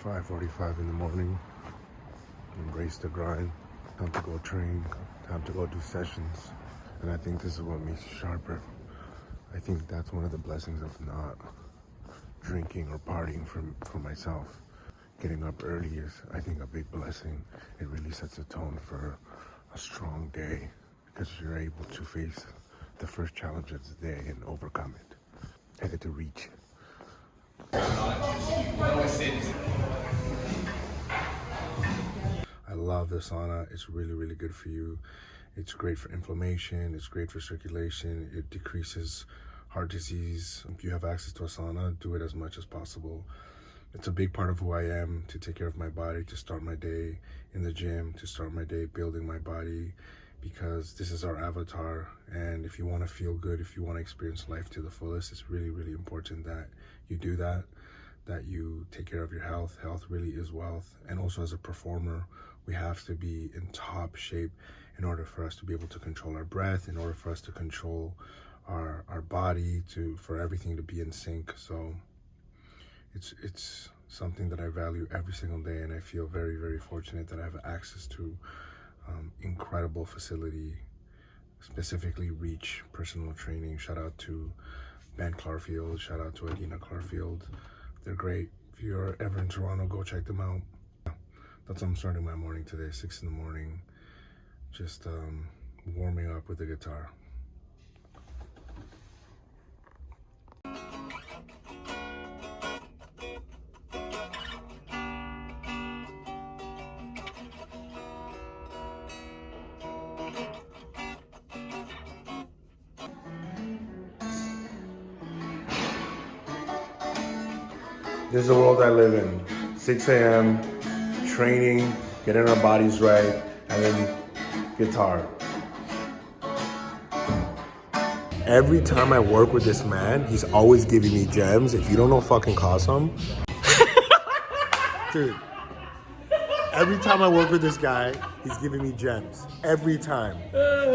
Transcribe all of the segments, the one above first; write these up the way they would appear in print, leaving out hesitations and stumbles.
5:45 in the morning. Embrace the grind. Time to go train. Time to go do sessions. And I think this is what makes you sharper. I think that's one of the blessings of not drinking or partying for myself. Getting up early is, I think, a big blessing. It really sets a tone for a strong day because you're able to face the first challenge of the day and overcome it. Headed to reach. I love the sauna. It's really, really good for you. It's great for inflammation. It's great for circulation. It decreases heart disease. If you have access to a sauna, do it as much as possible. It's a big part of who I am, to take care of my body, to start my day in the gym, to start my day building my body, because this is our avatar. And if you want to feel good, if you want to experience life to the fullest, it's really, really important that you do that you take care of your health. Health really is wealth. And also as a performer, we have to be in top shape in order for us to be able to control our breath, in order for us to control our body, for everything to be in sync. So it's something that I value every single day, and I feel very, very fortunate that I have access to incredible facility, specifically Reach personal training. Shout out to Ben Clarfield, shout out to Adina Clarfield. They're great. If you're ever in Toronto, go check them out. That's how I'm starting my morning today, 6 in the morning, just warming up with the guitar. This is the world I live in. 6 a.m., training, getting our bodies right, and then guitar. Every time I work with this man, he's always giving me gems. If you don't know fucking Cosum, dude, every time I work with this guy, he's giving me gems. Every time.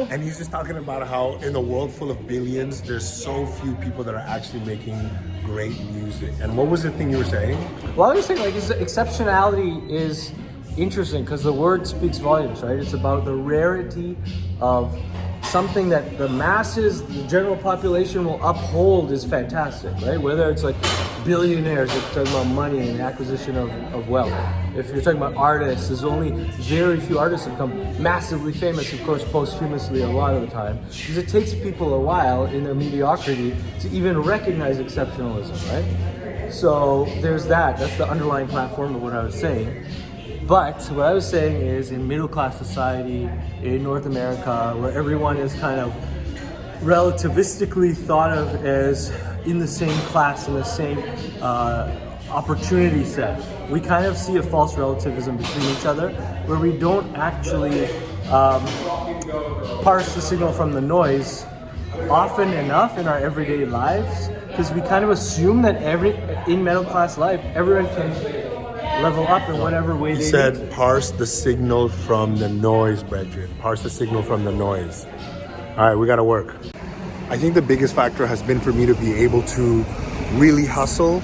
And he's just talking about how in the world full of billions, there's so few people that are actually making great music. And what was the thing you were saying? Well, I was saying, like, exceptionality is interesting because the word speaks volumes, right? It's about the rarity of something that the masses, the general population will uphold is fantastic, right? Whether it's like billionaires, if you're talking about money and acquisition of wealth. If you're talking about artists, there's only very few artists that become massively famous, of course, posthumously a lot of the time, because it takes people a while in their mediocrity to even recognize exceptionalism, right? So there's that. That's the underlying platform of what I was saying. But what I was saying is, in middle-class society, in North America, where everyone is kind of relativistically thought of as in the same class, in the same opportunity set, we kind of see a false relativism between each other, where we don't actually parse the signal from the noise often enough in our everyday lives, because we kind of assume that in middle-class life, everyone can level up in whatever way they said need to. Parse the signal from the noise, brethren. Parse the signal from the noise. All right, we gotta work. I think the biggest factor has been for me to be able to really hustle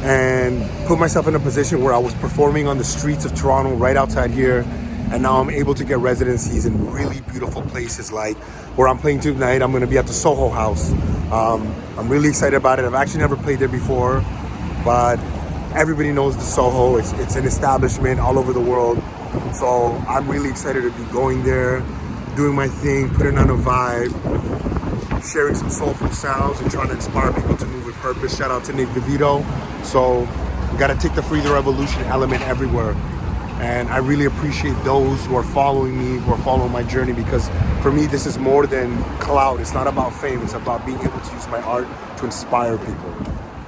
and put myself in a position where I was performing on the streets of Toronto right outside here, and now I'm able to get residencies in really beautiful places, like where I'm playing tonight. I'm gonna be at the Soho House. I'm really excited about it. I've actually never played there before, but everybody knows the Soho. It's an establishment all over the world. So I'm really excited to be going there, doing my thing, putting on a vibe, sharing some soulful sounds and trying to inspire people to move with purpose. Shout out to Nick DeVito. So we got to take the Freetherevolution element everywhere. And I really appreciate those who are following me, who are following my journey, because for me, this is more than clout. It's not about fame. It's about being able to use my art to inspire people.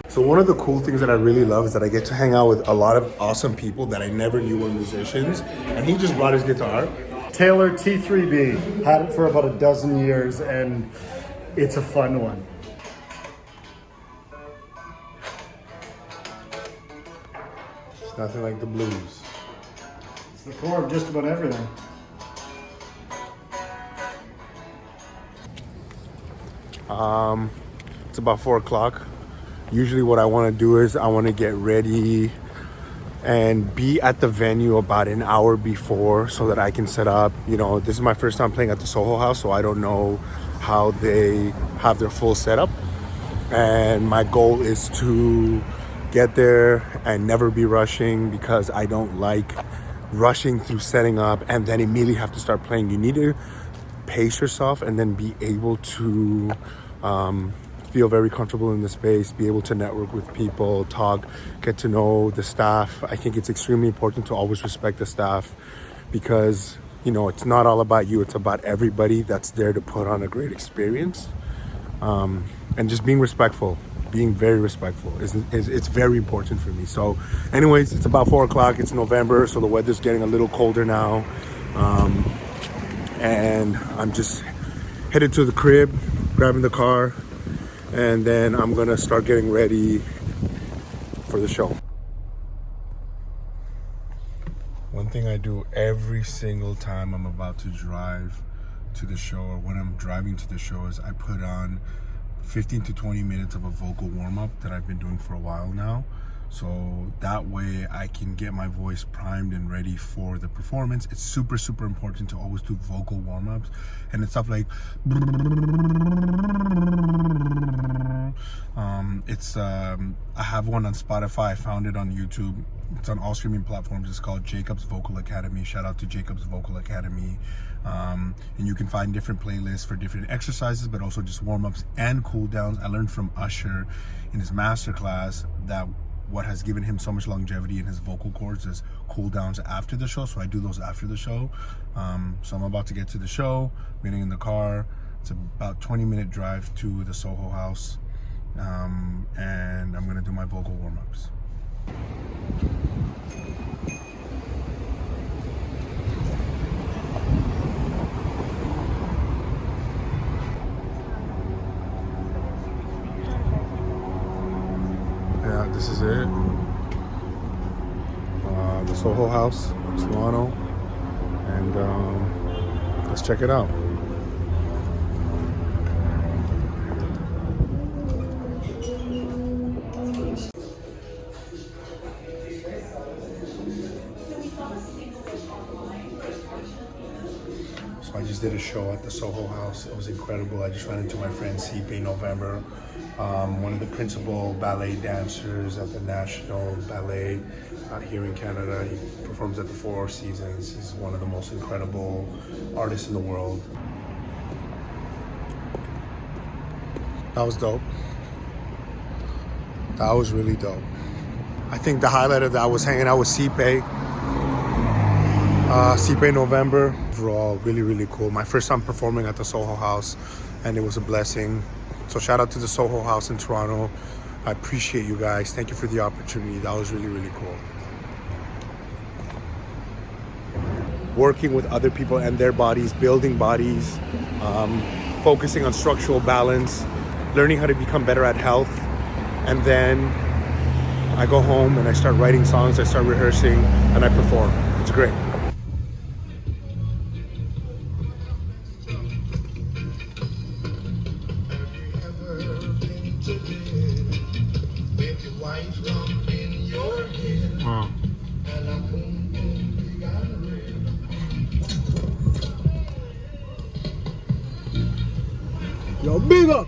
So one of the cool things that I really love is that I get to hang out with a lot of awesome people that I never knew were musicians. And he just brought his guitar. Taylor T3B, had it for about a dozen years, and it's a fun one. It's nothing like the blues. It's the core of just about everything. It's about 4 o'clock. Usually what I want to do is I want to get ready and be at the venue about an hour before so that I can set up. You know, this is my first time playing at the Soho House, so I don't know how they have their full setup. And my goal is to get there and never be rushing, because I don't like rushing through setting up and then immediately have to start playing. You need to pace yourself and then be able to feel very comfortable in the space, be able to network with people, talk, get to know the staff. I think it's extremely important to always respect the staff, because, you know, it's not all about you, it's about everybody that's there to put on a great experience. And just being respectful, being very respectful it's very important for me. So anyways, it's about 4 o'clock, it's November, so the weather's getting a little colder now. And I'm just headed to the crib, grabbing the car, and then I'm gonna start getting ready for the show. One thing I do every single time I'm about to drive to the show, or when I'm driving to the show, is I put on 15 to 20 minutes of a vocal warm-up that I've been doing for a while now. So that way I can get my voice primed and ready for the performance. It's super, super important to always do vocal warm-ups. And it's stuff like, I have one on Spotify, I found it on YouTube. It's on all streaming platforms. It's called Jacob's Vocal Academy. Shout out to Jacob's Vocal Academy. And you can find different playlists for different exercises, but also just warm-ups and cool downs. I learned from Usher in his masterclass that what has given him so much longevity in his vocal cords is cool downs after the show. So I do those after the show. So I'm about to get to the show, I'm getting in the car. It's about 20-minute drive to the Soho House. And I'm gonna do my vocal warm-ups. Yeah, this is it. The Soho House, Toronto, and let's check it out. So I just did a show at the Soho House. It was incredible. I just ran into my friend CP November, one of the principal ballet dancers at the National Ballet here in Canada. He performs at the Four Seasons. He's one of the most incredible artists in the world. That was dope. That was really dope. I think the highlight of that was hanging out with CP. CP November. Overall, really, really cool. My first time performing at the Soho House, and it was a blessing. So shout out to the Soho House in Toronto. I appreciate you guys. Thank you for the opportunity. That was really, really cool. Working with other people and their bodies, building bodies, focusing on structural balance, learning how to become better at health. And then I go home and I start writing songs, I start rehearsing, and I perform. It's great. Yo, big up!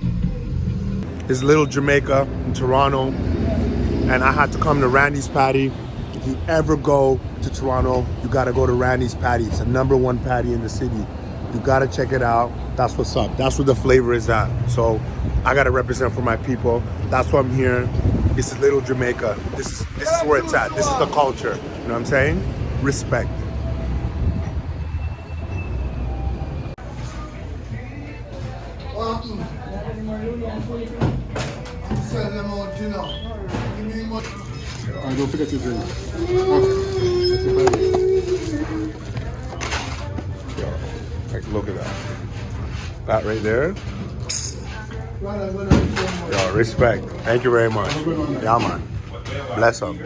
It's Little Jamaica in Toronto, and I had to come to Randy's Patty. If you ever go to Toronto, you gotta go to Randy's Patty. It's the #1 patty in the city. You gotta check it out. That's what's up. That's where the flavor is at. So I gotta represent for my people. That's why I'm here. This is Little Jamaica. This is where it's at. This is the culture. You know what I'm saying? Respect. Don't forget your drink. Like, look at that. That right there. Yo, respect. Thank you very much. Yeah, man. Bless up.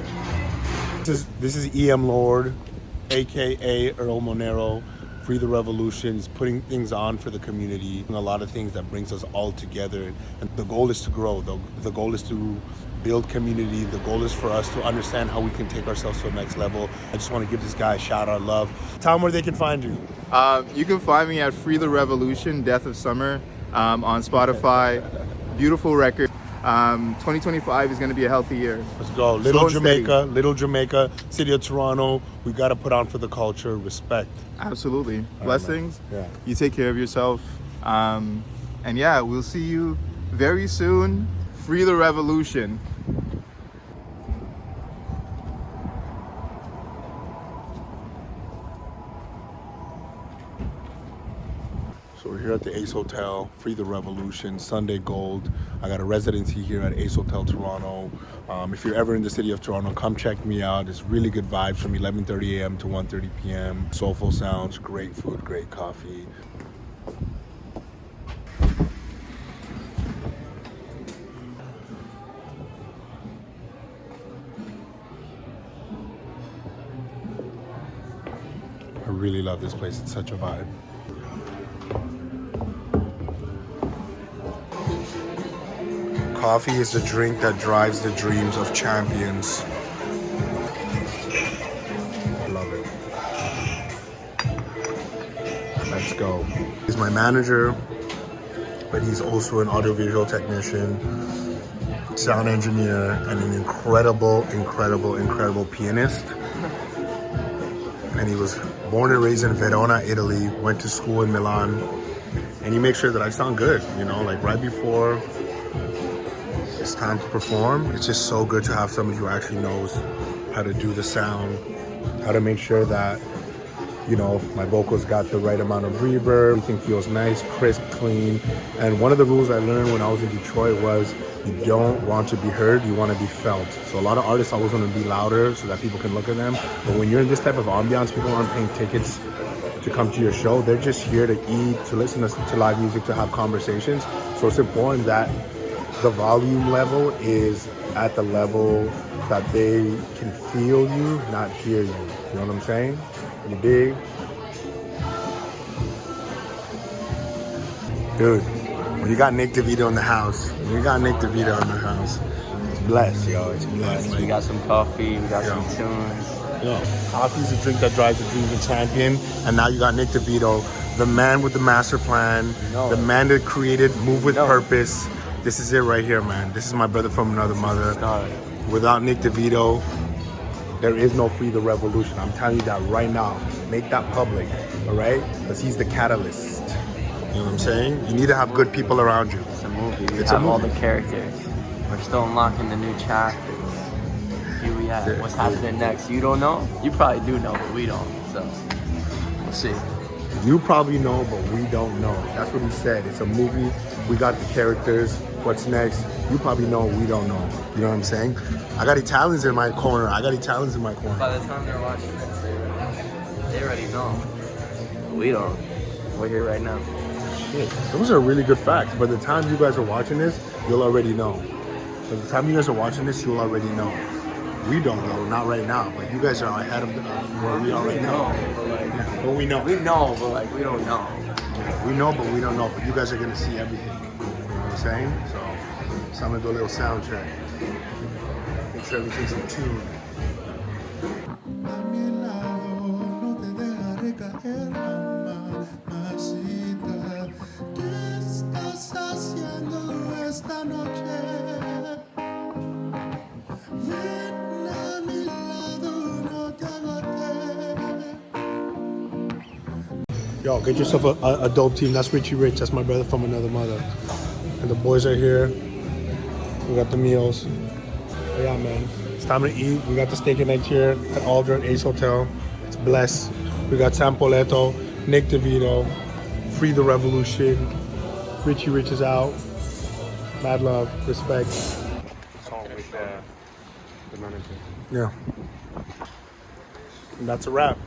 This is EM Lord, aka Earl Monero. Freetherevolution is putting things on for the community, and a lot of things that brings us all together. And the goal is to grow. The goal is to build community. The goal is for us to understand how we can take ourselves to the next level. I just want to give this guy a shout out, love. Tell them where they can find you. You can find me at Freetherevolution, Death of Summer, on Spotify. Beautiful record. 2025 is going to be a healthy year. Let's go. Little Jamaica, city of Toronto. We got to put on for the culture. Respect. Absolutely. Blessings. Yeah. You take care of yourself. And yeah, we'll see you very soon. Free the revolution. So we're here at the Ace Hotel, Free the Revolution, Sunday Gold. I got a residency here at Ace Hotel Toronto. If you're ever in the city of Toronto, come check me out. It's really good vibes from 11:30 a.m. to 1:30 p.m. Soulful sounds, great food, great coffee. I really love this place. It's such a vibe. Coffee is the drink that drives the dreams of champions. Love it. Let's go. He's my manager, but he's also an audiovisual technician, sound engineer, and an incredible pianist. And he was born and raised in Verona, Italy, went to school in Milan, and he makes sure that I sound good, you know, like right before it's time to perform. It's just so good to have somebody who actually knows how to do the sound, how to make sure that, you know, my vocals got the right amount of reverb, everything feels nice, crisp, clean. And one of the rules I learned when I was in Detroit was you don't want to be heard, you want to be felt. So a lot of artists always want to be louder so that people can look at them. But when you're in this type of ambiance, people aren't paying tickets to come to your show. They're just here to eat, to listen to live music, to have conversations. So it's important that the volume level is at the level that they can feel you, not hear you. You know what I'm saying? You dig? Dude, when you got Nick DeVito in the house, it's blessed, yo. It's blessed. We got some coffee, we got some tunes. Yo, coffee's a drink that drives the dreams of champion, and now you got Nick DeVito, the man with the master plan, the man that created Move with Purpose. This is it right here, man. This is my brother from another mother. Without Nick DeVito, there is no Free the Revolution. I'm telling you that right now. Make that public, all right? Because he's the catalyst. You know what I'm saying? You need to have good people around you. It's a movie. We have all the characters. We're still unlocking the new chapters. Here we are. What's happening next? You don't know? You probably do know, but we don't. So, we'll see. You probably know, but we don't know. That's what he said. It's a movie. We got the characters. What's next? You probably know, we don't know. You know what I'm saying? I got Italians in my corner. By the time they're watching this, they already know. We don't. We're here right now. Shit. Those are really good facts. By the time you guys are watching this, you'll already know. By the time you guys are watching this, you'll already know. We don't know, not right now, but you guys are ahead of where we are right now. But we know. We know, but like we don't know. We know, but we don't know. But you guys are gonna see everything. You know what I'm saying? So I'm gonna do a little sound check. Make sure everything's in tune. Yo, get yourself a dope team. That's Richie Rich. That's my brother from another mother. And the boys are here. We got the meals. But yeah, man. It's time to eat. We got the steak and egg here at Aldrin Ace Hotel. It's blessed. We got Sam Poletto, Nick DeVito, Free the Revolution. Richie Rich is out. Mad love, respect. Song with the manager. Yeah. And that's a wrap.